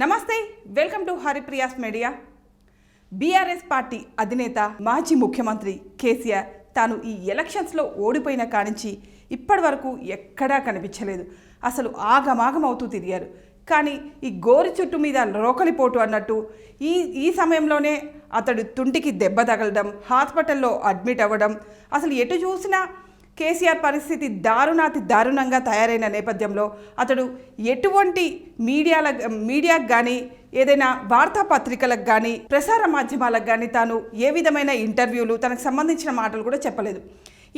నమస్తే, welcome to Haripriya's media. BRS party అధినేత మాజీ ముఖ్యమంత్రి కేసీఆర్ తాను ఈ ఎలక్షన్స్లో ఓడిపోయిన కానించి ఇప్పటి వరకు ఎక్కడా కనిపించలేదు. అసలు ఆగమాగమవుతూ తిరిగారు. కానీ ఈ గోరి చుట్టు మీద రోకలిపోటు అన్నట్టు ఈ సమయంలోనే అతడు తుంటికి దెబ్బ తగలడం, హాస్పిటల్లో అడ్మిట్ అవ్వడం, అసలు ఎటు చూసినా కేసీఆర్ పరిస్థితి దారుణంగా తయారైన నేపథ్యంలో అతడు ఎటువంటి మీడియాకు కానీ, ఏదైనా వార్తాపత్రికలకు కానీ, ప్రసార మాధ్యమాలకు కానీ తాను ఏ విధమైన ఇంటర్వ్యూలు, తనకు సంబంధించిన మాటలు కూడా చెప్పలేదు.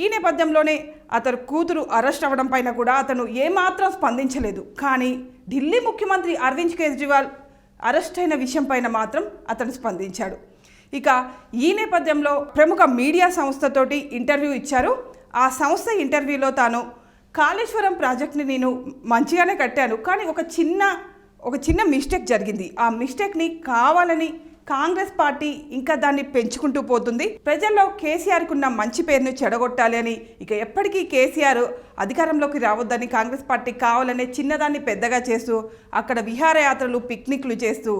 ఈ నేపథ్యంలోనే అతను కూతురు అరెస్ట్ అవ్వడం పైన కూడా అతను ఏమాత్రం స్పందించలేదు. కానీ ఢిల్లీ ముఖ్యమంత్రి అరవింద్ కేజ్రీవాల్ అరెస్ట్ అయిన విషయం పైన మాత్రం అతను స్పందించాడు. ఇక ఈ నేపథ్యంలో ప్రముఖ మీడియా సంస్థతోటి ఇంటర్వ్యూ ఇచ్చారు. ఆ సంస్థ ఇంటర్వ్యూలో తాను కాళేశ్వరం ప్రాజెక్ట్ని నేను మంచిగానే కట్టాను, కానీ ఒక చిన్న మిస్టేక్ జరిగింది. ఆ మిస్టేక్ని కావాలని కాంగ్రెస్ పార్టీ ఇంకా దాన్ని పెంచుకుంటూ పోతుంది. ప్రజల్లో కేసీఆర్కి ఉన్న మంచి పేరును చెడగొట్టాలి అని, ఇక ఎప్పటికీ కేసీఆర్ అధికారంలోకి రావద్దని కాంగ్రెస్ పార్టీ కావాలనే చిన్నదాన్ని పెద్దగా చేస్తూ, అక్కడ విహారయాత్రలు, పిక్నిక్లు చేస్తూ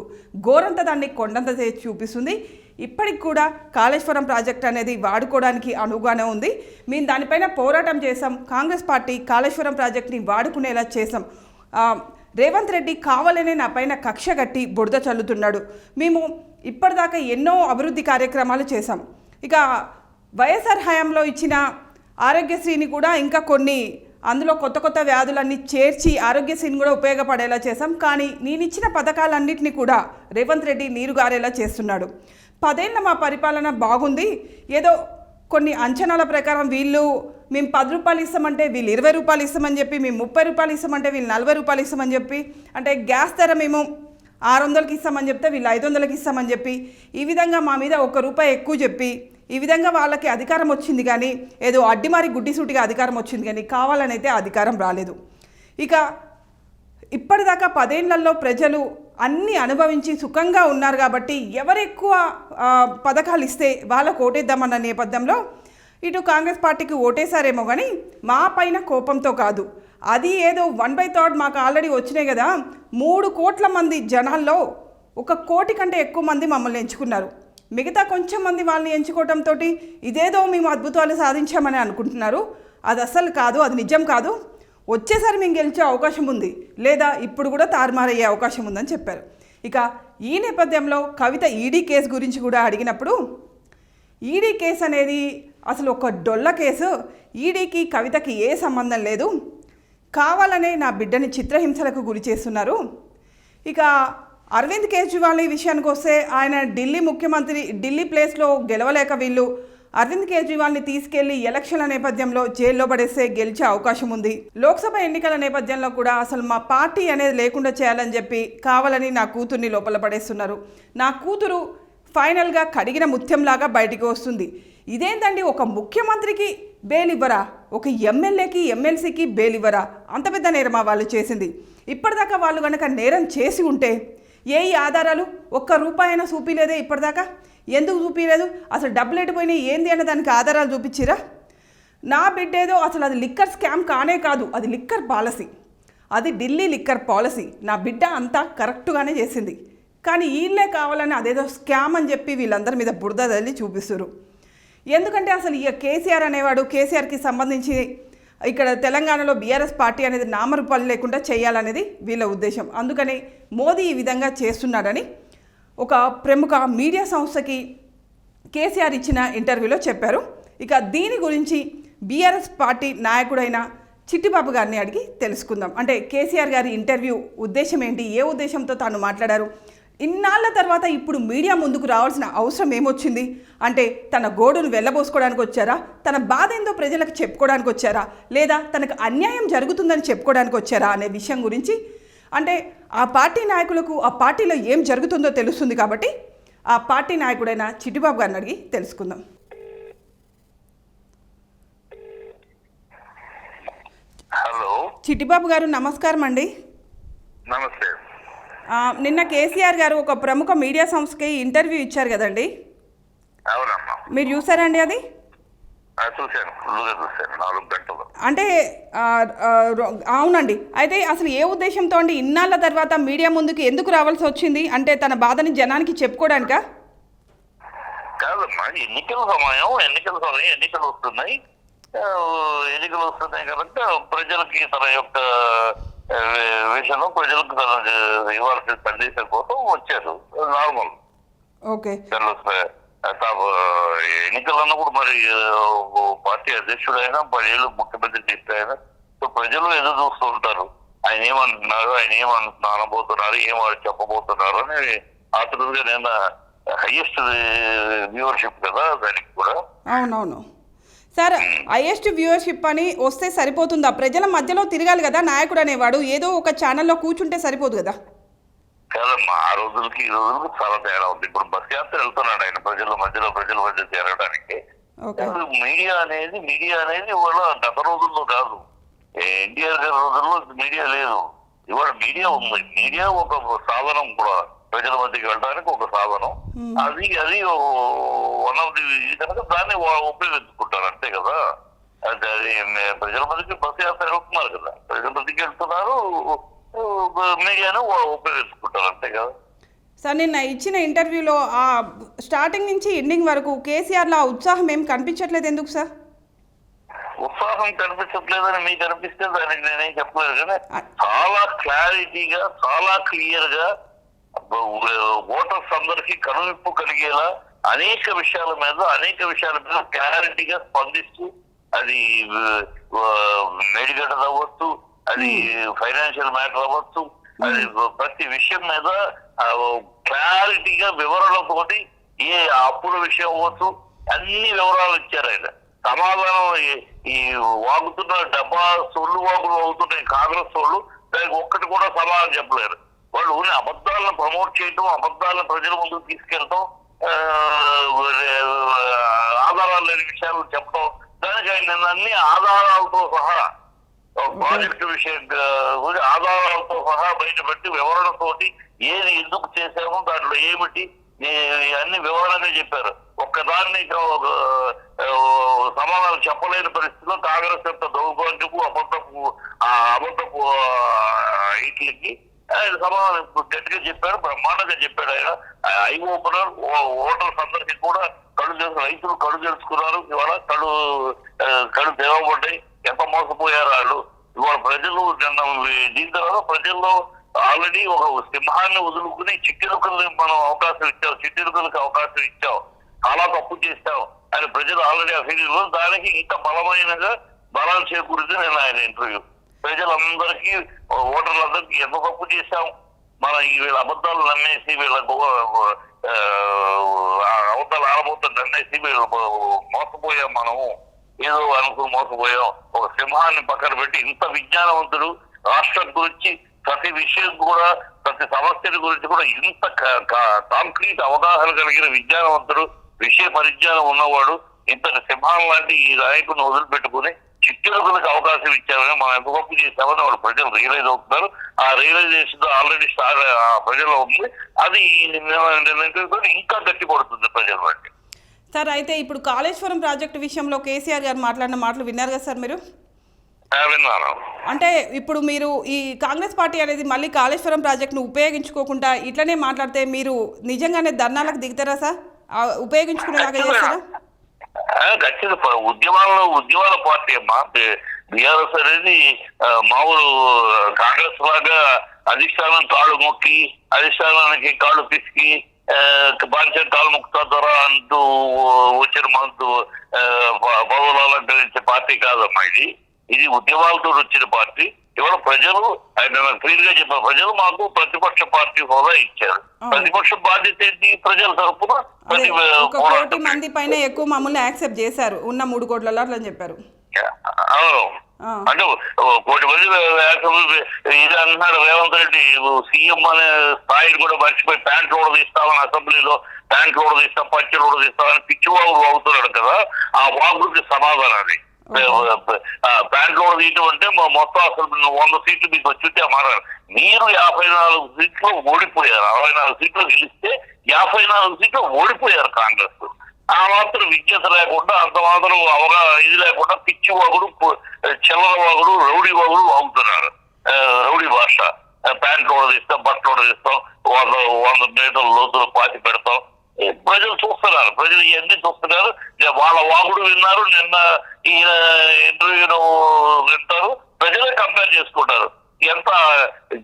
గోరంత దాన్ని కొండంత చేసి చూపిస్తుంది. ఇప్పటికి కూడా కాళేశ్వరం ప్రాజెక్ట్ అనేది వాడుకోవడానికి అనువుగానే ఉంది. మేము దానిపైన పోరాటం చేసాం. కాంగ్రెస్ పార్టీ కాళేశ్వరం ప్రాజెక్ట్ని వాడుకునేలా చేసాం. రేవంత్ రెడ్డి కావాలనే నా పైన కక్ష కట్టి బురద చల్లుతున్నాడు. మేము ఇప్పటిదాకా ఎన్నో అభివృద్ధి కార్యక్రమాలు చేశాం. ఇక వైఎస్ఆర్ హయాంలో ఇచ్చిన ఆరోగ్యశ్రీని కూడా ఇంకా కొన్ని అందులో కొత్త వ్యాధులన్నీ చేర్చి ఆరోగ్యశ్రీని కూడా ఉపయోగపడేలా చేశాం. కానీ నేను ఇచ్చిన పథకాలన్నింటినీ కూడా రేవంత్ రెడ్డి నీరుగారేలా చేస్తున్నాడు. 10 ఏళ్ళ మా పరిపాలన బాగుంది, ఏదో కొన్ని అంచనాల ప్రకారం మేము 10 రూపాయలు ఇస్తామంటే వీళ్ళు 20 రూపాయలు ఇస్తామని చెప్పి, మేము 30 రూపాయలు ఇస్తామంటే వీళ్ళు 40 రూపాయలు ఇస్తామని చెప్పి, అంటే గ్యాస్ ధర మేము 600కి ఇస్తామని చెప్తే వీళ్ళు 500కి ఇస్తామని చెప్పి, ఈ విధంగా మా మీద 1 రూపాయి ఎక్కువ చెప్పి, ఈ విధంగా వాళ్ళకి అధికారం వచ్చింది. కానీ ఏదో అడ్డిమారి గుడ్డిసూటిగా అధికారం వచ్చింది, కానీ కావాలనైతే అధికారం రాలేదు. ఇక ఇప్పటిదాకా 10 ఏళ్లలో ప్రజలు అన్నీ అనుభవించి సుఖంగా ఉన్నారు. కాబట్టి ఎవరు ఎక్కువ పథకాలు ఇస్తే వాళ్ళకు ఓటేద్దామన్న నేపథ్యంలో ఇటు కాంగ్రెస్ పార్టీకి ఓటేశారేమో, కానీ మా పైన కోపంతో కాదు. అది ఏదో 1/3 మాకు ఆల్రెడీ వచ్చినాయి కదా, 3 కోట్ల మంది జనాల్లో 1 కోటి కంటే ఎక్కువ మంది మమ్మల్ని ఎంచుకున్నారు. మిగతా కొంచెం మంది వాళ్ళని ఎంచుకోవడంతో ఇదేదో మేము అద్భుతాలు సాధించామని అనుకుంటున్నారు. అది అస్సలు కాదు, అది నిజం కాదు. వచ్చేసారి మేము గెలిచే అవకాశం ఉంది, లేదా ఇప్పుడు కూడా తారుమారయ్యే అవకాశం ఉందని చెప్పారు. ఇక ఈ నేపథ్యంలో కవిత ఈడీ కేసు గురించి కూడా అడిగినప్పుడు, ఈడీ కేసు అనేది అసలు ఒక డొల్ల కేసు, ఈడీకి కవితకి ఏ సంబంధం లేదు, కావాలనే నా బిడ్డని చిత్రహింసలకు గురి చేస్తున్నారు. ఇక అరవింద్ కేజ్రీవాల్ విషయానికి వస్తే, ఆయన ఢిల్లీ ముఖ్యమంత్రి, ఢిల్లీ ప్లేస్లో గెలవలేక వీళ్ళు అరవింద్ కేజ్రీవాల్ని తీసుకెళ్లి ఎలక్షన్ల నేపథ్యంలో జైల్లో పడేస్తే గెలిచే అవకాశం ఉంది. లోక్సభ ఎన్నికల నేపథ్యంలో కూడా అసలు మా పార్టీ అనేది లేకుండా చేయాలని చెప్పి కావాలని నా కూతుర్ని లోపల పడేస్తున్నారు. నా కూతురు ఫైనల్గా కడిగిన ముత్యంలాగా బయటికి వస్తుంది. ఇదేంటండి, ఒక ముఖ్యమంత్రికి బెయిల్ ఇవ్వరా, ఒక ఎమ్మెల్యేకి ఎమ్మెల్సీకి బెయిల్ ఇవ్వరా? అంత పెద్ద నేరమా వాళ్ళు చేసింది? ఇప్పటిదాకా వాళ్ళు కనుక నేరం చేసి ఉంటే ఏ ఆధారాలు, 1 రూపాయి అయినా చూపిలేదే ఇప్పటిదాకా? ఎందుకు చూపించలేదు? అసలు డబ్బులు ఎటుపోయినాయి ఏంది అన్న దానికి ఆధారాలు చూపించిరా? నా బిడ్డ ఏదో అసలు అది లిక్కర్ స్కామ్ కానే కాదు, అది లిక్కర్ పాలసీ, అది ఢిల్లీ లిక్కర్ పాలసీ. నా బిడ్డ అంతా కరెక్ట్గానే చేసింది. కానీ వీళ్ళే కావాలని అదేదో స్కామ్ అని చెప్పి వీళ్ళందరి మీద బురద తల్లి చూపిస్తారు. ఎందుకంటే అసలు ఇక కేసీఆర్ అనేవాడు, కేసీఆర్కి సంబంధించి ఇక్కడ తెలంగాణలో బీఆర్ఎస్ పార్టీ అనేది నామరూపాలు లేకుండా చేయాలనేది వీళ్ళ ఉద్దేశం. అందుకని మోదీ ఈ విధంగా చేస్తున్నాడని ఒక ప్రముఖ మీడియా సంస్థకి కేసీఆర్ ఇచ్చిన ఇంటర్వ్యూలో చెప్పారు. ఇక దీని గురించి బీఆర్ఎస్ పార్టీ నాయకుడైన చిట్టిబాబు గారిని అడిగి తెలుసుకుందాం. అంటే కేసీఆర్ గారి ఇంటర్వ్యూ ఉద్దేశం ఏంటి, ఏ ఉద్దేశంతో తాను మాట్లాడారు, ఇన్నాళ్ళ తర్వాత ఇప్పుడు మీడియా ముందుకు రావాల్సిన అవసరం ఏమొచ్చింది, అంటే తన గోడును వెళ్ళబోసుకోవడానికి వచ్చారా, తన బాధ ఏందో ప్రజలకు చెప్పుకోవడానికి వచ్చారా, లేదా తనకు అన్యాయం జరుగుతుందని చెప్పుకోవడానికి వచ్చారా అనే విషయం గురించి, అంటే ఆ పార్టీ నాయకులకు ఆ పార్టీలో ఏం జరుగుతుందో తెలుస్తుంది. కాబట్టి ఆ పార్టీ నాయకుడైన చిట్టిబాబు గారిని అడిగి తెలుసుకుందాం. హలో చిట్టిబాబు గారు, నమస్కారం అండి. నమస్తే. నిన్న కేసీఆర్ గారు ఒక ప్రముఖ మీడియా సంస్థకి ఇంటర్వ్యూ ఇచ్చారు కదండి, అవునమ్మా. మీరు చూసారండి? అది చూశాను, 4 గంటలు. అంటే అవునండి. అయితే అసలు ఏ ఉద్దేశంతో అండి ఇన్నాళ్ళ తర్వాత మీడియా ముందుకు ఎందుకు రావాల్సి వచ్చింది? అంటే తన బాధని జనానికి చెప్పుకోవడానికా? కాదమ్మా, ఎన్నికలు వస్తున్నాయి. ఎన్నికలు వస్తున్నాయి కనుక ప్రజలకి తన యొక్క విషయం, ప్రజలకు తన ఇవ్వాల్సిన సందేశం కోసం వచ్చారు. నార్మల్. ఓకే. ఎన్నికలు అన్నప్పుడు మరి పార్టీ అధ్యక్షుడు అయినా 10 ఏళ్ళు ముఖ్యమంత్రి చేస్తే అయినా ప్రజలు ఎదురు చూస్తూ ఉంటారు. ఆయన ఏమంటున్నారు, ఆయన అనబోతున్నారు, ఏం చెప్పబోతున్నారు అని ఆతృతగా నేను హైయెస్ట్ వ్యూవర్షిప్ కదా దానికి కూడా. అవునవును సార్, హైయెస్ట్ వ్యూవర్షిప్ అని వస్తే సరిపోతుందా? ప్రజల మధ్యలో తిరగాలి కదా నాయకుడు అనేవాడు. ఏదో ఒక ఛానల్లో కూర్చుంటే సరిపోదు కదా. కాదమ్మా, ఆ రోజులకి ఈ రోజులకి చాలా తేడా ఉంది. ఇప్పుడు బస్ యాత్ర వెళ్తున్నాడు ఆయన ప్రజల మధ్య చేరడానికి. మీడియా అనేది ఇవాళ గత రోజుల్లో కాదు, ఎన్టీఆర్ గారి రోజుల్లో మీడియా లేదు. ఇవాళ మీడియా ఉంది. మీడియా ఒక సాధనం కూడా, ప్రజల మధ్యకి వెళ్ళడానికి ఒక సాధనం. అది వన్ ఆఫ్ ది కనుక దాన్ని ఉపయోగించుకుంటారు అంతే కదా. అది ప్రజల మధ్యకి బస్ యాత్ర వెళ్తున్నారు కదా, ప్రజల మధ్యకి వెళ్తున్నారు, మీడియాను ఉపయోగించుకుంటారు అంతే కదా. సార్, నిన్న ఇచ్చిన ఇంటర్వ్యూలో ఆ స్టార్టింగ్ నుంచి ఎండింగ్ వరకు కేసీఆర్లో ఆ ఉత్సాహం ఏం కనిపించట్లేదు, ఎందుకు సార్? ఉత్సాహం కనిపించట్లేదని మీకు అనిపిస్తే దానికి నేనేం చెప్పలేదు. కానీ చాలా క్లారిటీగా, చాలా క్లియర్ గా ఓటర్స్ అందరికీ కనువిప్పు కలిగేలా అనేక విషయాల మీద క్లారిటీగా స్పందిస్తూ, అది మేడిగడ్డ అవ్వచ్చు, అది ఫైనాన్షియల్ మ్యాటర్ అవ్వచ్చు, అది ప్రతి విషయం మీద క్లారిటీగా వివరణతోటి, ఏ అప్పుల విషయం అవ్వచ్చు, అన్ని వివరాలు ఇచ్చారు ఆయన. సమాధానం ఈ వాగుతున్న డబ్బా సొల్లు వాగులు అవుతున్నాయి కాంగ్రెస్ వాళ్ళు, దానికి ఒక్కటి కూడా సమాధానం చెప్పలేరు. వాళ్ళు అబద్ధాలను ప్రమోట్ చేయటం, అబద్ధాలను ప్రజల ముందుకు తీసుకెళ్ళటం, ఆధారాలు లేని విషయాలు చెప్పడం, దానికి ఆయన అన్ని ఆధారాలతో సహా ప్రాజెక్టు విషయం ఆధారాలతో సహా బయటపెట్టి వివరణతోటి ఏది ఎందుకు చేశామో, దాంట్లో ఏమిటి అన్ని వివరంగా చెప్పారు. ఒక్కదాన్ని సమాధానం చెప్పలేని పరిస్థితిలో కాంగ్రెస్ యొక్క దౌర్భాగ్యపు అబద్ధపు ఇట్లకి ఆయన సమాధానం గట్టిగా చెప్పారు, బ్రహ్మాండంగా చెప్పాడు. ఆయన ఐ ఓపెనర్. ఓటర్స్ అందరికీ కూడా రైతులు కళ్ళు తెలుసుకున్నారు. ఇవాళ కళ్ళు తెరవబడ్డాయి. ఎంత మోసపోయారు వాళ్ళు. ఇవాళ ప్రజలు దీని తర్వాత ప్రజల్లో ఆల్రెడీ ఒక సింహాన్ని వదులుకుని చిట్టెలుకల్ని మనం అవకాశం ఇచ్చాం, చిట్టెలుకలకి అవకాశం ఇచ్చాం, చాలా తప్పు చేశాం అని ప్రజలు ఆల్రెడీ అఫీలియో. దానికి ఇంకా బలం చేకూరింది నేను ఆయన ఇంటర్వ్యూ. ప్రజలందరికీ, ఓటర్లందరికీ ఎంత తప్పు చేశాం, మనం వీళ్ళ అబద్ధాలు నమ్మేసి, వీళ్ళ అవతల ఆరబోతాలు నమ్మేసి వీళ్ళు మోసపోయాం, మనము ఏదో అనుకుని మోసపోయాం. ఒక సింహాన్ని పక్కన పెట్టి ఇంత విజ్ఞానవంతుడు, రాష్ట్రం గురించి ప్రతి విషయం కూడా, ప్రతి సమస్యల గురించి కూడా ఇంత కాంక్రీట్ అవగాహన కలిగిన విజ్ఞానవంతుడు, విషయ పరిజ్ఞానం ఉన్నవాడు, ఇంతటి సింహం లాంటి ఈ నాయకుని వదిలిపెట్టుకుని చిట్టెలుకలకు అవకాశం ఇచ్చారని మనం ఎంత గొప్ప చేశామని వాళ్ళు ప్రజలు రియలైజ్ అవుతున్నారు. ఆ రియలైజేషన్ ఆల్రెడీ ప్రజల్లో ఉంది. అది ఇంకా గట్టి పడుతుంది ప్రజల బట్టి. సార్, అయితే ఇప్పుడు కాళేశ్వరం ప్రాజెక్టు విషయంలో కేసీఆర్ గారు మాట్లాడిన మాటలు విన్నారు కదా సార్ మీరు? విన్నాను. అంటే ఇప్పుడు మీరు ఈ కాంగ్రెస్ పార్టీ అనేది మళ్ళీ కాళేశ్వరం ప్రాజెక్టును ఉపయోగించుకోకుండా ఇట్లనే మాట్లాడితే మీరు నిజంగానే ధర్నాలకు దిగుతారా సార్? ఉపయోగించుకునేలాగా చేస్తారా? ఖచ్చితంగా. ఉద్యమాల పార్టీ అమ్మా బీఆర్ఎస్ అనేది. మామూలు కాంగ్రెస్ లాగా అధిష్టానం కాళ్ళు మొక్కి, అధిష్టానానికి కాళ్ళు పిసికి, బాధ్యత కాలు ముక్తా ద్వారా అంటూ వచ్చిన మనకు పదవులు అలంకరించే పార్టీ కాదమ్మా ఇది ఉద్యమాలతో వచ్చిన పార్టీ. ఇవాళ ప్రజలు, ఆయన క్లియర్ గా చెప్పారు, ప్రజలు మాకు ప్రతిపక్ష పార్టీ హోదా ఇచ్చారు. ప్రతిపక్ష బాధ్యత ఏంటి? ప్రజల తరఫున 1 కోటి మంది పైన ఎక్కువ మమ్మల్ని యాక్సెప్ట్ చేశారు ఉన్న 3 కోట్లలో అట్లా చెప్పారు. అవును, అంటే 1 కోటి మంది ఇది అంటున్నాడు రేవంత్ రెడ్డి. సీఎం అనే స్థాయిని కూడా మర్చిపోయి ప్యాంట్ రోడ్ తీస్తామని అసెంబ్లీలో, ప్యాంట్ రోడ్ తీస్తాం, పచ్చి రోడ్ తీస్తామని పిచ్చివాగులు అవుతున్నాడు కదా. ఆ వాగులకి సమాధానం అది. ప్యాంట్ రోడ్ తీయటం అంటే మొత్తం అసలు 100 సీట్లు మీకు వచ్చుంటే మారారు. మీరు 54 సీట్లు ఓడిపోయారు. 64 సీట్లు గెలిస్తే 54 సీట్లు ఓడిపోయారు కాంగ్రెస్. ఆ మాత్రం విజ్ఞత లేకుండా అంత మాత్రం ఇది లేకుండా పిచ్చి వాగుడు చిల్లర వాగుడు రౌడీ వాగుడు వాగుతున్నారు. రౌడీ భాష. ప్యాంట్లు తీస్తాం, బట్టలు తీస్తాం, 100 మీటర్ల లోతులు పాతి పెడతాం. ప్రజలు చూస్తున్నారు, ప్రజలు ఇవన్నీ చూస్తున్నారు. వాళ్ళ వాగుడు విన్నారు, నిన్న ఈయన ఇంటర్వ్యూను వింటారు, ప్రజలే కంపేర్ చేసుకుంటారు. ఎంత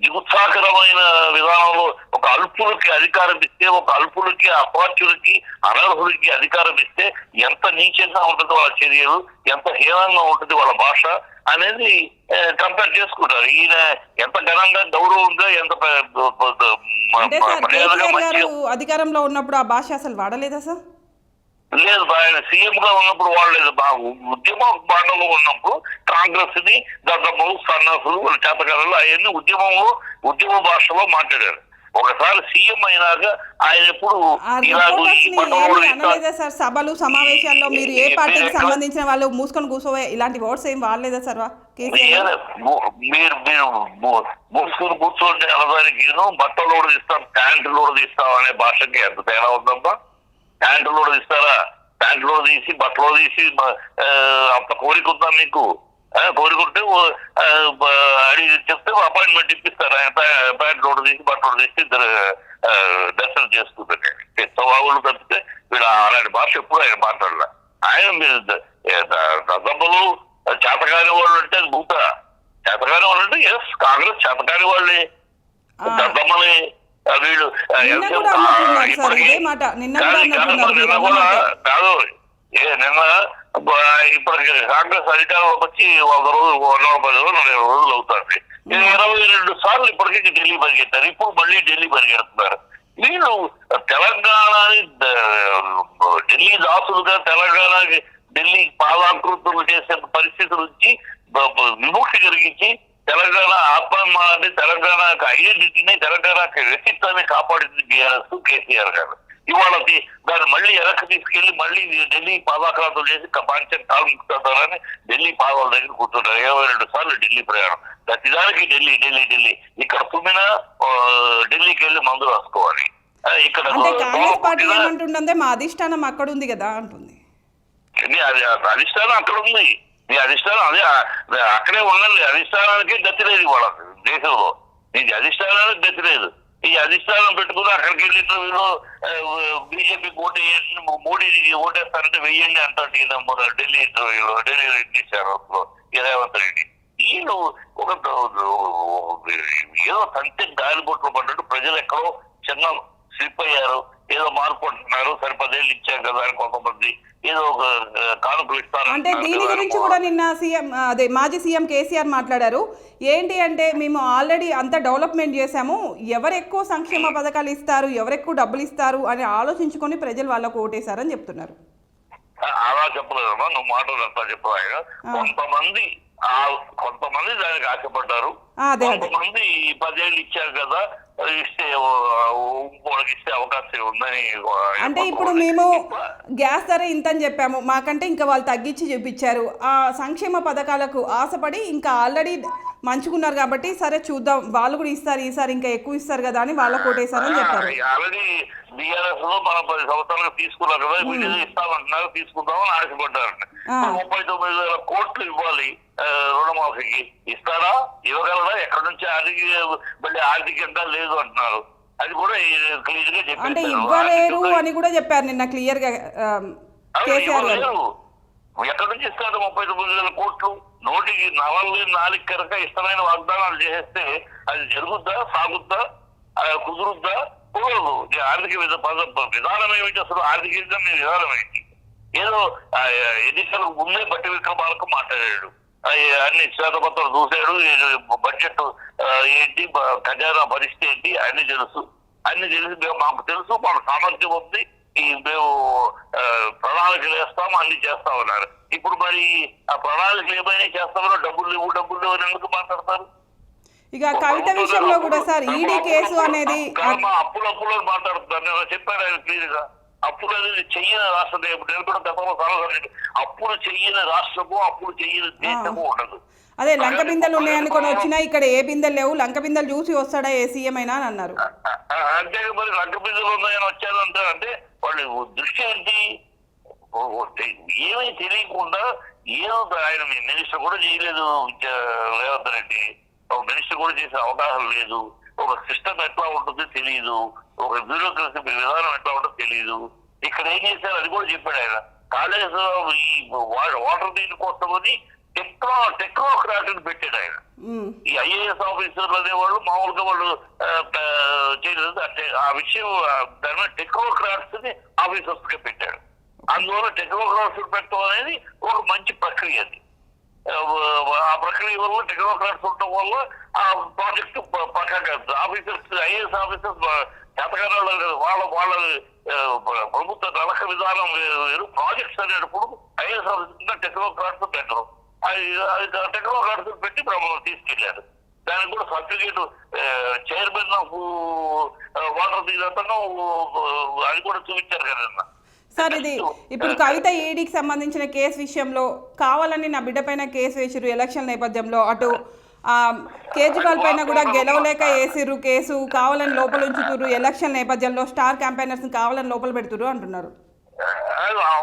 జిగుత్సాకరమైన విధానంలో ఒక అల్పులకి అధికారం ఇస్తే, ఒక అల్పులకి అపార్చులకి అనర్హులకి అధికారం ఇస్తే ఎంత నీచంగా ఉంటుంది వాళ్ళ చర్యలు, ఎంత హీనంగా ఉంటుంది వాళ్ళ భాష అనేది కంపేర్ చేసుకుంటారు. ఈయన ఎంత ఘనంగా గౌరవంగా ఎంత అంటే సార్ కేసీఆర్ గారు అధికారంలో ఉన్నప్పుడు ఆ భాష అసలు వాడలేదా సార్? లేదు, ఆయన సీఎం గా ఉన్నప్పుడు వాడలేదు. ఉద్యమ బాటలో ఉన్నప్పుడు కాంగ్రెస్ ని దద్దమ్మలు సన్నాసులు చేతకారులు అవన్నీ ఉద్యమ భాషలో మాట్లాడారు. ఒకసారి సీఎం అయినాక ఆయన ఎప్పుడు సార్ సభలు సమావేశాల్లో మీరు ఏ పార్టీకి సంబంధించిన వాళ్ళు మూసుకొని కూర్చోవే ఇలాంటి వర్డ్స్ ఏం వాడలేదా సార్? మీరు మూసుకొని కూర్చోండి అనడానికి బట్టలు కూడా తీస్తాం, ప్యాంట్లు కూడా తీస్తాం అనే భాషకి ఎంత తేడా ఉందమ్మా? ప్యాంట్లు కూడా తీస్తారా? ప్యాంట్లు కూడా తీసి బట్టలు తీసి అంత కోరిక ఉందా మీకు? కోరికుంటే అడిగి చెప్తే అపాయింట్మెంట్ ఇప్పిస్తారు. ప్యాంట్లు కూడా తీసి బట్టలు తీసి ఇద్దరు దర్శనం చేసుకుంటారు. సవాళ్ళు తప్పితే వీళ్ళు అలాంటి భాష ఎప్పుడు ఆయన మాట్లాడాల. ఆయన మీరు దద్దమ్మలు చేతకాని వాళ్ళు అంటే అది భూత. చేతకాని వాళ్ళు అంటే ఎస్ కాంగ్రెస్ చేతకాని వాళ్ళే, దద్దమ్మలే వీళ్ళు. నిన్న కాదు, నిన్న ఇప్పటికి కాంగ్రెస్ అధికారంలోకి వచ్చి 100 రోజులు 110 రోజులు 120 రోజులు అవుతుంది. 22 సార్లు ఇప్పటికీ ఢిల్లీ పరిగెత్తారు. ఇప్పుడు మళ్ళీ ఢిల్లీ పరిగెడుతున్నారు. వీళ్ళు తెలంగాణని ఢిల్లీ దాసులుగా తెలంగాణకి ఢిల్లీ పాదాకృతులు చేసే పరిస్థితి నుంచి విముక్తి కలిగించి తెలంగాణ ఆత్మాభిమానాన్ని, తెలంగాణ ఐడెంటిటీని, తెలంగాణ వ్యక్తిత్వాన్ని కాపాడింది బీఆర్ఎస్ కేసీఆర్ గారు. ఇవాళ దాన్ని మళ్ళీ వెనక్కి తీసుకెళ్లి మళ్ళీ ఢిల్లీ పాదాక్రాంతులు చేసి కపాంచం కాలుముకుతారని ఢిల్లీ పాదాల దగ్గర కూర్చుంటారు. 22 సార్లు ఢిల్లీ ప్రయాణం. ప్రతిదానికి ఢిల్లీ ఢిల్లీ ఢిల్లీ. ఇక్కడ తుమ్మినా ఢిల్లీకి వెళ్ళి మందులు రాసుకోవాలి. ఇక్కడ మా అధిష్టానం అక్కడ ఉంది కదా అంటుంది. అధిష్టానం అక్కడ ఉంది. మీ అధిష్టానం అదే అక్కడే ఉండండి. అధిష్టానానికి గతి లేదు ఇవాళ దేశంలో. నీకు అధిష్టానానికి గతి లేదు. ఈ అధిష్టానం పెట్టుకుని అక్కడికి వెళ్ళి ఇంటర్వ్యూలో బీజేపీకి ఓటు వేసి మోడీకి ఓటేస్తారంటే వెయ్యండి అంటాడు. ఢిల్లీ ఇంటర్వ్యూలో ఢిల్లీ ఇచ్చారు రేవంత్ రెడ్డి. వీళ్ళు ఒక ఏదో తంతి గాలిబొట్లు పడ్డట్టు ప్రజలు ఎక్కడో చిన్న స్లిప్ అయ్యారు. ఏదో మార్పు అంటున్నారు. సరే 10 ఏళ్ళు ఇచ్చారు కదా అని కొంతమంది ఏదో ఒక కానుకలు ఇస్తారు. అంటే దీని గురించి కూడా నిన్న మాజీ సీఎం కేసీఆర్ మాట్లాడారు. ఏంటి అంటే మేము ఆల్రెడీ అంత డెవలప్మెంట్ చేశాము, ఎవరు ఎక్కువ సంక్షేమ పథకాలు ఇస్తారు, ఎవరు ఎక్కువ డబ్బులు ఇస్తారు అని ఆలోచించుకొని ప్రజలు వాళ్ళకు ఓటేశారని చెప్తున్నారు. అలా చెప్పలేదమ్మా, నువ్వు మాటలు అట్లా చెప్పారు. కొంతమంది దానికి ఆశపడ్డారు. కొంతమంది 10 ఏళ్ళు ఇచ్చారు కదా ఇస్తే ఇస్తే అవకాశం ఉందని. అంటే ఇప్పుడు మేము గ్యాస్ ధర ఇంత అని చెప్పాము, మాకంటే ఇంకా వాళ్ళు తగ్గించి చూపించారు. ఆ సంక్షేమ పథకాలకు ఆశపడి ఇంకా ఆల్రెడీ మంచుకున్నారు కాబట్టి సరే చూద్దాం వాళ్ళు కూడా ఇస్తారు, ఈసారి ఇంకా ఎక్కువ ఇస్తారు కదా అని వాళ్ళ కోటేశారని చెప్పారు. ఆల్రెడీ బీఆర్ఎస్ లో మనం 10 సంవత్సరాలు తీసుకున్నారు కదా, వీళ్ళు ఇస్తామంటున్నారు, తీసుకుందామని ఆశపడ్డారు. 39,000 కోట్లు ఇవ్వాలి రుణమాఫీకి. ఇస్తారా? ఇవ్వగలరా? ఎక్కడి నుంచి ఆర్థికంగా లేదు అంటున్నారు. అది కూడా క్లియర్ గా చెప్పారు. అంటే ఇవ్వలేరు అని కూడా చెప్పారు నిన్న క్లియర్ గా కేసీఆర్ గారు. ఎక్కడి నుంచి ఇస్తారు 39,000 కోట్లు? నోటికి 4 కనుక ఇష్టమైన వాగ్దానాలు చేస్తే అది జరుగుద్దా, సాగుద్దా, కుదురుద్దా? కుదరదు. ఆర్థిక విధానం ఏమిటి అసలు? ఆర్థికంగా మీ విధానం ఏంటి? ఏదో ఎన్నికలకు ముందే బట్టి విక్రమాలకు మాట్లాడాడు, అన్ని శ్వేతపత్రాలు చూశాడు, బడ్జెట్ ఏంటి, ఖజానా పరిస్థితి ఏంటి అన్ని తెలిసి మాకు తెలుసు, మాకు సామర్థ్యం ఉంది, మేము ప్రణాళికలు వేస్తాము, అన్ని చేస్తామన్నారు. ఇప్పుడు మరి ఆ ప్రణాళికలు ఏమైనా చేస్తామో డబ్బులు అని ఎందుకు మాట్లాడతారు? ఇక కవిత విషయంలో కూడా సార్ ఈడీ కేసు అనేది అప్పులు మాట్లాడుతున్నారు. నేను చెప్పాను ఆయన క్లియర్ గా. అప్పులు అనేది చెయ్యని రాష్ట్రం నేను కూడా గతంలో అప్పులు చెయ్యని రాష్ట్రము, అప్పులు చెయ్యని దేశము ఉండదు. అదే లంక బిందెలు ఉన్నాయనుకొని వచ్చినా ఇక్కడ ఏ బిందెలు లేవు, లంక బిందెలు చూసి వస్తాడా ఏ సీఎం అయినా అని అన్నారు. అంటే మరి లంక బిందెలు ఉన్నాయని వచ్చారంటే అంటే వాళ్ళు దృష్టి ఏంటి? ఏమీ తెలియకుండా ఏదో ఆయన మినిస్టర్ కూడా చేయలేదు రేవంత్ రెడ్డి, ఒక మినిస్టర్ కూడా చేసే అవకాశం లేదు, ఒక సిస్టమ్ ఎట్లా ఉంటుందో తెలియదు, ఒక బ్యూరోక్రసీ విధానం ఎట్లా ఉంటుందో తెలియదు. ఇక్కడ ఏం చేశారు అది కూడా చెప్పాడు ఆయన. కాలేజ్ ఈ వాటర్ నీటి కోసమని టెక్నోక్రాట్ పెట్టాడు ఆయన. ఈ ఐఏఎస్ ఆఫీసర్లు అనేవాళ్ళు మామూలుగా వాళ్ళు చేయలేదు. అంటే ఆ విషయం దాని మీద టెక్నోక్రాట్స్ ని ఆఫీసర్స్ గా పెట్టాడు. అందువల్ల టెక్నోక్రాట్స్ పెట్టడం అనేది ఒక మంచి ప్రక్రియ. అది ఆ ప్రక్రియ వల్ల టెక్నోక్రాట్స్ ఉండటం వల్ల ఆ ప్రాజెక్టు పక్కగా ఆఫీసర్స్ ఐఏఎస్ ఆఫీసర్స్ చేతకారాలు వాళ్ళ ప్రభుత్వ నలక విధానం వేరు. ప్రాజెక్ట్స్ అనేటప్పుడు ఐఏఎస్ ఆఫీసర్ టెక్నోక్రాట్స్ పెట్టరు. టెక్నోక్రాట్స్ పెట్టి తీసుకెళ్లారు. దానికి కూడా సర్టిఫికేట్ చైర్మన్ ఆఫ్ వాటర్ తీరతను అది కూడా చూపించారు కదా సార్. ఇది ఇప్పుడు కవిత ఈడీకి సంబంధించిన కేసు విషయంలో కావాలని నా బిడ్డ పైన కేసు వేసిరు ఎలక్షన్ నేపథ్యంలో, అటు కేజ్రీవాల్ పైన కూడా గెలవలేక వేసిర్రు కేసు, కావాలని లోపల ఉంచుతురు ఎలక్షన్ నేపథ్యంలో, స్టార్ క్యాంపెయినర్స్ కావాలని లోపల పెడుతురు అంటున్నారు.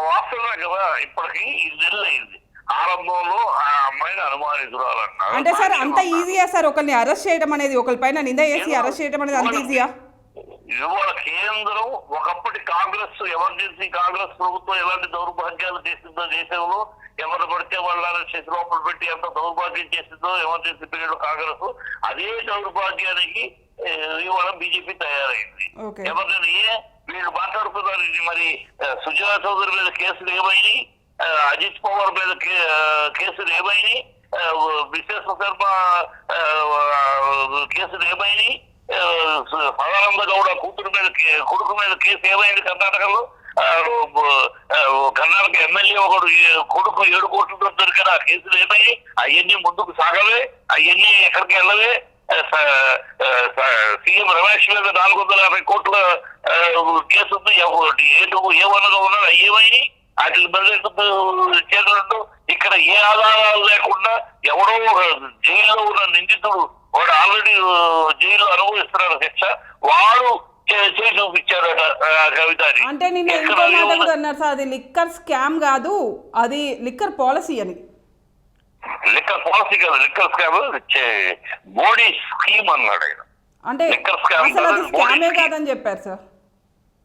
వాస్తవమే కదా. ఇప్పటికి ఇది నెలలైంది. ఆరంభంలో ఆ అమ్మాయిని అనుమానితురాలన్నారు. అంటే సార్ అంత ఈజీయా సార్ ఒకరిని అరెస్ట్ చేయడం అనేది, ఒకరి పైన నింద వేసి అరెస్ట్ చేయడం అనేది అంత ఈజీయా? ఇవాళ కేంద్రం ఒకప్పటి కాంగ్రెస్ ఎమర్జెన్సీ కాంగ్రెస్ ప్రభుత్వం ఎలాంటి దౌర్భాగ్యాలు చేసిందో దేశంలో, ఎవరు పడితే వాళ్ళ చేసి లోపల పెట్టి ఎంత దౌర్భాగ్యం చేసిందో ఎమర్జెన్సీ పీరియడ్ కాంగ్రెస్, అదే దౌర్భాగ్యానికి ఇవాళ బీజేపీ తయారైంది. ఎవరిని వీళ్ళు మాట్లాడుతున్నారు. మరి సుజనా చౌదరి మీద కేసులు ఏమైనాయి, అజిత్ పవార్ మీద కేసులు ఏమైనాయి, విశ్వేశ్వర శర్మ కేసులు ఏమైనాయి, సదానంద గౌడ కొడుకు మీద కేసు ఏమైంది కర్ణాటకలో, కర్ణాటక ఎమ్మెల్యే ఒకడు కొడుకు 7 కోట్లతో దొరికిన ఆ కేసులు ఏమైనాయి, అవన్నీ ముందుకు సాగవే, అవన్నీ ఎక్కడికి వెళ్ళవే. సీఎం రమేష్ మీద 450 కోట్ల కేసు ఉంది, ఏమనగా ఉన్నాడు, అయ్యేమైనాయి వాటి మీద చేతులుంటూ ఇక్కడ ఏ ఆధారాలు లేకుండా ఎవడో జైల్లో ఉన్న నిందితుడు వాడు ఆల్రెడీ జైలు అనుభవిస్తున్నాడు శిక్ష, వాడు చేసి చూపించారట కవిత. అంటే నిన్న ఇంకో మాట కూడా అన్నారు సార్, అది లిక్కర్ స్కామ్ కాదు, అది లిక్కర్ పాలసీ అని. లిక్కర్ పాలసీ కాదు, లిక్కర్ స్కామ్ మోడీ స్కీమ్ అన్నాడు ఆయన. అంటే అసలు అది స్కామే కాదని చెప్పారు సార్.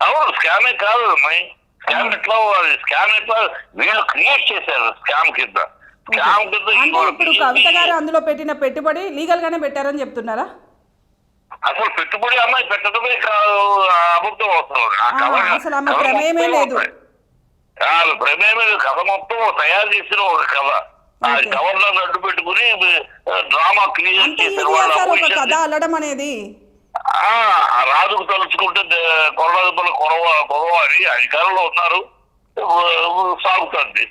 అవును, స్కామే కాదు అమ్మాయి. స్కామ్ ఎట్లా వీళ్ళు క్రియేట్ చేశారు స్కామ్ కింద. అంటే ఇప్పుడు కవిత గారు అందులో పెట్టిన పెట్టుబడి లీగల్ గానే పెట్టారని చెప్తున్నారా? అసలు పెట్టుబడి అమ్మాయి పెట్టడమే అబద్ధం అవుతుంది. అసలు ఆమె ప్రమేయమే లేదు. ప్రమేయమే లేదు. కథ మొత్తం తయారు చేసిన ఒక కథ. గవర్నర్ అడ్డు పెట్టుకుని డ్రామా క్రియేట్ చేశారు. కథ అల్లడం అనేది రాజుకు తలుచుకుంటే కొరవ కొరవాలి అధికారంలో ఉన్నారు, సాగుతుంది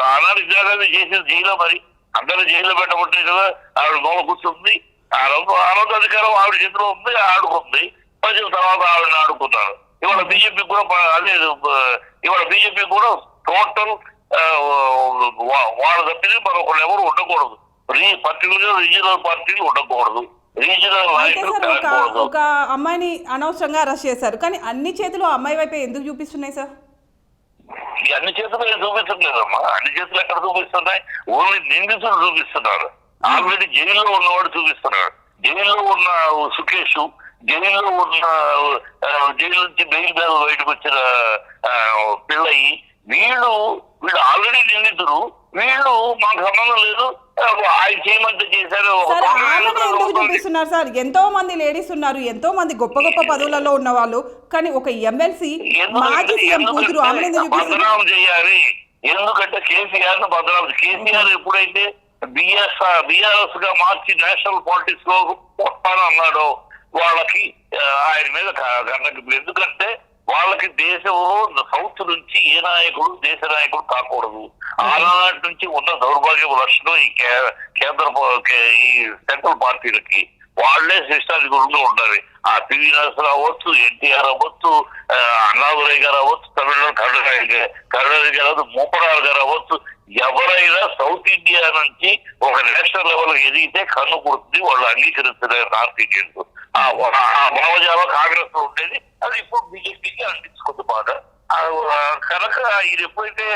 ఆనాడు ఇద్దరు చేసేది జైల్లో. మరి అందరూ జైల్లో పెట్టబట్టే కదా ఆవిడ మూల కూర్చుంది. ఆ రోజు అధికారం ఆవిడ చేతిలో ఉంది, ఆడుకుంది. ప్రజల తర్వాత ఆవిడని ఆడుకున్నారు. ఇవాళ బీజేపీ కూడా అదే, ఇవాళ బీజేపీ కూడా టోటల్ వాళ్ళ తప్పితే మరొకళ్ళు ఎవరు ఉండకూడదు. పర్టికులర్ రీజనల్ పార్టీలు ఉండకూడదు. ఒక అమ్మాయిని అనవసరంగా అరెస్ట్ చేశారు, కానీ అన్ని చేతులు అమ్మాయి వైపే ఎందుకు చూపిస్తున్నాయి సార్? అన్ని చేతులు ఏం చూపించట్లేదమ్మా. అన్ని చేతులు ఎక్కడ చూపిస్తున్నాయి? ఓన్లీ నిందితులు చూపిస్తున్నారు. ఆల్రెడీ జైల్లో ఉన్నవాడు చూపిస్తున్నాడు. జైల్లో ఉన్న సుకేష్, జైల్లో ఉన్న జైలు నుంచి బెయిల్ మీద బయటకు వచ్చిన పిల్లయి, వీళ్ళు ఆల్రెడీ నిందితులు. వీళ్ళు మాకు సంబంధం లేదు, ఆయన చేయమంటే చేశారు. చూపిస్తున్నారు సార్. ఎంతో మంది లేడీస్ ఉన్నారు, ఎంతో మంది గొప్ప గొప్ప పదవులలో ఉన్న వాళ్ళు, కానీ ఒక ఎమ్మెల్సీ మాజీ సీఎం కూతురు బదనాం చేయాలి. ఎందుకంటే కేసీఆర్ ను బదనాం. కేసీఆర్ ఎప్పుడైతే బిఆర్ఎస్ గా మార్చి నేషనల్ పాలిటిక్స్ లో వస్తానన్నాడో వాళ్ళకి ఆయన మీద ఎందుకంటే వాళ్ళకి దేశంలో సౌత్ నుంచి ఏ నాయకుడు దేశ నాయకుడు కాకూడదు. ఆనాటి నుంచి ఉన్న దౌర్భాగ్య లక్షణం ఈ కేంద్ర ఈ సెంట్రల్ పార్టీలకి. వాళ్లే శిష్టాధికారులుగా ఉండాలి. ఆ పివి నరసింహరావు అవ్వచ్చు, ఎన్టీఆర్ అవ్వచ్చు, అన్నాదురై గారు అవ్వచ్చు, తమిళనాడు కరుణానిధి గారు, మూపరావు గారు అవ్వచ్చు, ఎవరైనా సౌత్ ఇండియా నుంచి ఒక నేషనల్ లెవెల్ ఎదిగితే కన్ను కుడుతుంది. వాళ్ళు అంగీకరిస్తున్నారు నార్త్ ఇండియన్స్. ఆ భావజాలం కాంగ్రెస్ లో ఉండేది, అది ఇప్పుడు బీజేపీకి అందించుకుంది బాగా. కనుక ఇది ఎప్పుడైతే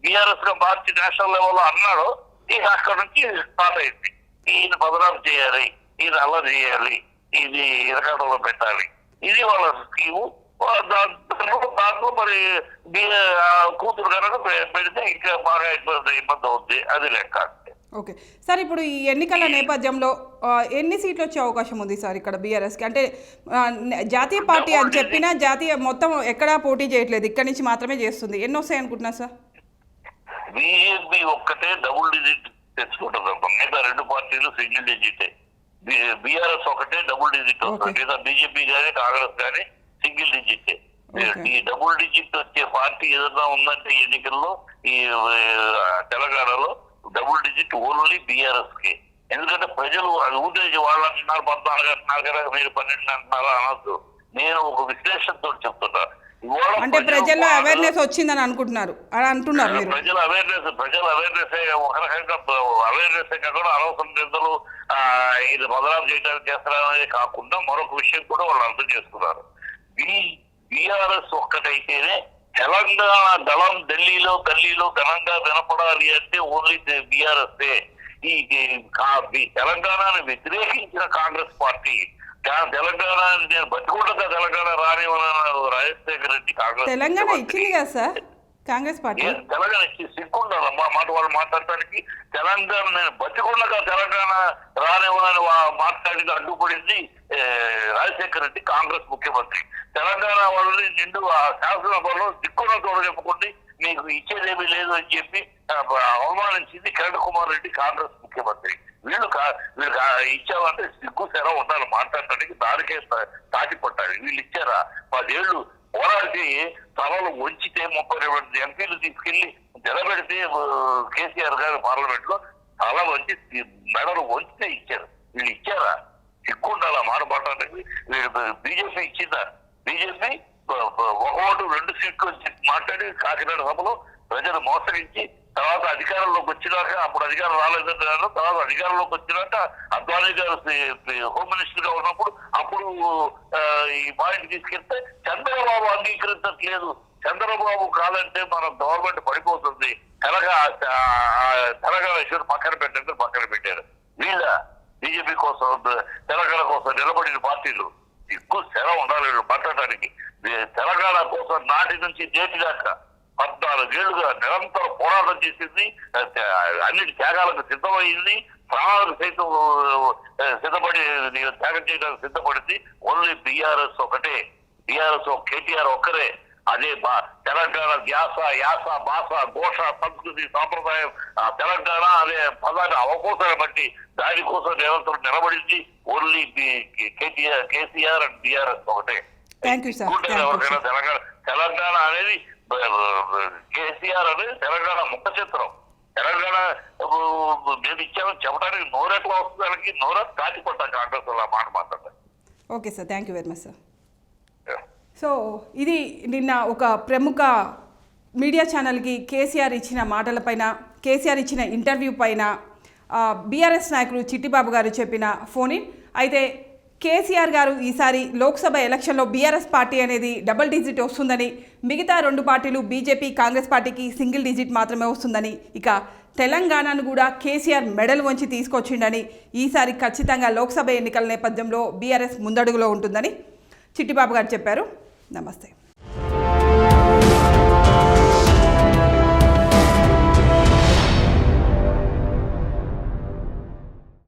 బీఆర్ఎస్ గా మార్చి నేషనల్ లెవెల్లో అన్నాడో ఇక అక్కడ నుంచి స్టార్ట్ అయింది. ఈయన బదనాలు చేయాలి, ఈయన అలా చేయాలి, ఇది ఇరకాటంలో పెట్టాలి, ఇది వాళ్ళ స్కీము. దాంట్లో మరి కూతురు కనుక పెడితే ఇంకా బాగా ఇబ్బంది అవుద్ది, అది లెక్క. ఓకే సార్, ఇప్పుడు ఈ ఎన్నికల నేపథ్యంలో ఎన్ని సీట్లు వచ్చే అవకాశం ఉంది సార్ ఇక్కడ బీఆర్ఎస్కి? అంటే జాతీయ పార్టీ అని చెప్పినా జాతీయ మొత్తం ఎక్కడా పోటీ చేయట్లేదు, ఇక్కడి నుంచి మాత్రమే చేస్తుంది. ఎన్ని వస్తాయి అనుకుంటున్నా సార్? బీజేపీ ఒక్కటే డబుల్ డిజిట్ తెచ్చుకుంటుంది, మిగతా రెండు పార్టీలు సింగిల్ డిజిటే. బీఆర్ఎస్ ఒకటే డబుల్ డిజిట్ వస్తుంది, మిగతా బీజేపీ కానీ కాంగ్రెస్ కానీ సింగిల్ డిజిటే. ఈ డబుల్ డిజిట్ వచ్చే పార్టీ ఏదైనా ఉందంటే ఎన్నికల్లో ఈ తెలంగాణలో డబుల్ డిజిట్ ఓన్లీ బీఆర్ఎస్ కి. ఎందుకంటే ప్రజలు అది ఊటే వాళ్ళు అంటున్నారు 14 అంటున్నారు కదా, మీరు 12 అంటున్నారా అనొద్దు. నేను ఒక విశ్లేషణతో చెప్తున్నా. అంటే ప్రజల్లో అవేర్నెస్ వచ్చిందని అనుకుంటున్నారు అని అంటున్నారు. ప్రజల అవేర్నెస్ ఒక రకంగా అవేర్నెస్ కాకుండా అనవసరం నిందలు ఇది బదనాలు చేయడానికి చేస్తారనేది కాకుండా మరొక విషయం కూడా వాళ్ళు అర్థం చేసుకున్నారు. బీఆర్ఎస్ ఒక్కటైతేనే తెలంగాణ దళం ఢిల్లీలో ఘనంగా వినపడాలి అంటే ఓన్లీ బీఆర్ఎస్. ఈ తెలంగాణను వ్యతిరేకించిన కాంగ్రెస్ పార్టీ తెలంగాణ నేను బతికుండగా తెలంగాణ రానివ్వను రాజశేఖర రెడ్డి కాంగ్రెస్ తెలంగాణ ఇచ్చింది కదా సార్ కాంగ్రెస్ పార్టీ. తెలంగాణ ఇచ్చి సిగ్గుండాలి మాట వాళ్ళు మాట్లాడటానికి. తెలంగాణ నేను బతికుండగా తెలంగాణ రానివ్వనని మాట్లాడింది అడ్డుపడింది రాజశేఖర రెడ్డి కాంగ్రెస్ ముఖ్యమంత్రి. తెలంగాణ వాళ్ళని నిండు శాసనసభలో దిక్కునతో చెప్పుకుంది మీకు ఇచ్చేదేమీ లేదు అని చెప్పి అవమానించింది కిరణ్ కుమార్ రెడ్డి కాంగ్రెస్ ముఖ్యమంత్రి. వీళ్ళు ఇచ్చామంటే సిగ్గు సెర ఉండాలి మాట్లాడటానికి, దానికే తాటి పట్టాలి. వీళ్ళు ఇచ్చారా? 10 ఏళ్ళు పోరాడితే సభలు వంచితే 32 ఎంపీలు తీసుకెళ్లి నిలబెడితే కేసీఆర్ గారు పార్లమెంట్ లో తల వంచి మెడలు వంచితే ఇచ్చారు. వీళ్ళు ఇచ్చారా? సిగ్గుండాలా మాట్లాడటానికి. బీజేపీ ఇచ్చిందా? బీజేపీ 1 ఓటు 2 సీట్లు మాట్లాడి కాకినాడ సభలో ప్రజలు మోసరించి తర్వాత అధికారంలోకి వచ్చినాక, అప్పుడు అధికారం రాలేదంటున్నారు, తర్వాత అధికారంలోకి వచ్చినాక అద్వానీ గారు హోమ్ మినిస్టర్ గా ఉన్నప్పుడు అప్పుడు ఈ పాయింట్ తీసుకెళ్తే చంద్రబాబు అంగీకరించట్లేదు. చంద్రబాబు కాదంటే మన గవర్నమెంట్ పడిపోతుంది, తెలంగాణ ఇష్యూ పక్కన పెట్టారు. వీళ్ళ బీజేపీ కోసం తెలంగాణ కోసం నిలబడిన పార్టీలు ఎక్కువ సెర ఉండాలి మాట్లాడటానికి. తెలంగాణ కోసం నాటి నుంచి నేటి దాకా 14 ఏళ్లుగా నిరంతర పోరాటం చేసింది, అన్నిటి త్యాగాలకు సిద్ధమైంది, ప్రాణాలకు సైతం సిద్ధపడి త్యాగం చేయడానికి సిద్ధపడింది. ఓన్లీ బీఆర్ఎస్ ఒకటే. బీఆర్ఎస్ కేటీఆర్ ఒక్కరే. అదే తెలంగాణ ధ్యాస యాస భాష ఘోష సంస్కృతి సాంప్రదాయం తెలంగాణ అదే పదాన్ని అవకోసం బట్టి దానికోసం నిరంతరం నిలబడింది ఓన్లీ కేసీఆర్ అండ్ బీఆర్ఎస్ ఒకటే. తెలంగాణ అనేది కేసీఆర్ అనేది తెలంగాణ ముఖ చిత్రం. తెలంగాణ మేము ఇచ్చామని చెప్పడానికి నోరెట్లా వస్తుంది, నోరెట్ కాచిపడ్డా కాంగ్రెస్ అలా మాట మాట్లాడతారు. Okay sir, thank you very much sir. So ఇది నిన్న ఒక ప్రముఖ మీడియా ఛానల్కి కేసీఆర్ ఇచ్చిన మాటలపైన, కేసీఆర్ ఇచ్చిన ఇంటర్వ్యూ పైన బీఆర్ఎస్ నాయకులు చిట్టిబాబు గారు చెప్పిన ఫోన్ ఇన్. అయితే కేసీఆర్ గారు ఈసారి లోక్సభ ఎలక్షన్లో బీఆర్ఎస్ పార్టీ అనేది డబుల్ డిజిట్ వస్తుందని, మిగతా 2 పార్టీలు బీజేపీ కాంగ్రెస్ పార్టీకి సింగిల్ డిజిట్ మాత్రమే వస్తుందని, ఇక తెలంగాణను కూడా కేసీఆర్ మెడల్ వంచి తీసుకొచ్చిండని, ఈసారి ఖచ్చితంగా లోక్సభ ఎన్నికల నేపథ్యంలో బీఆర్ఎస్ ముందడుగులో ఉంటుందని చిట్టిబాబు గారు చెప్పారు. నమస్తే.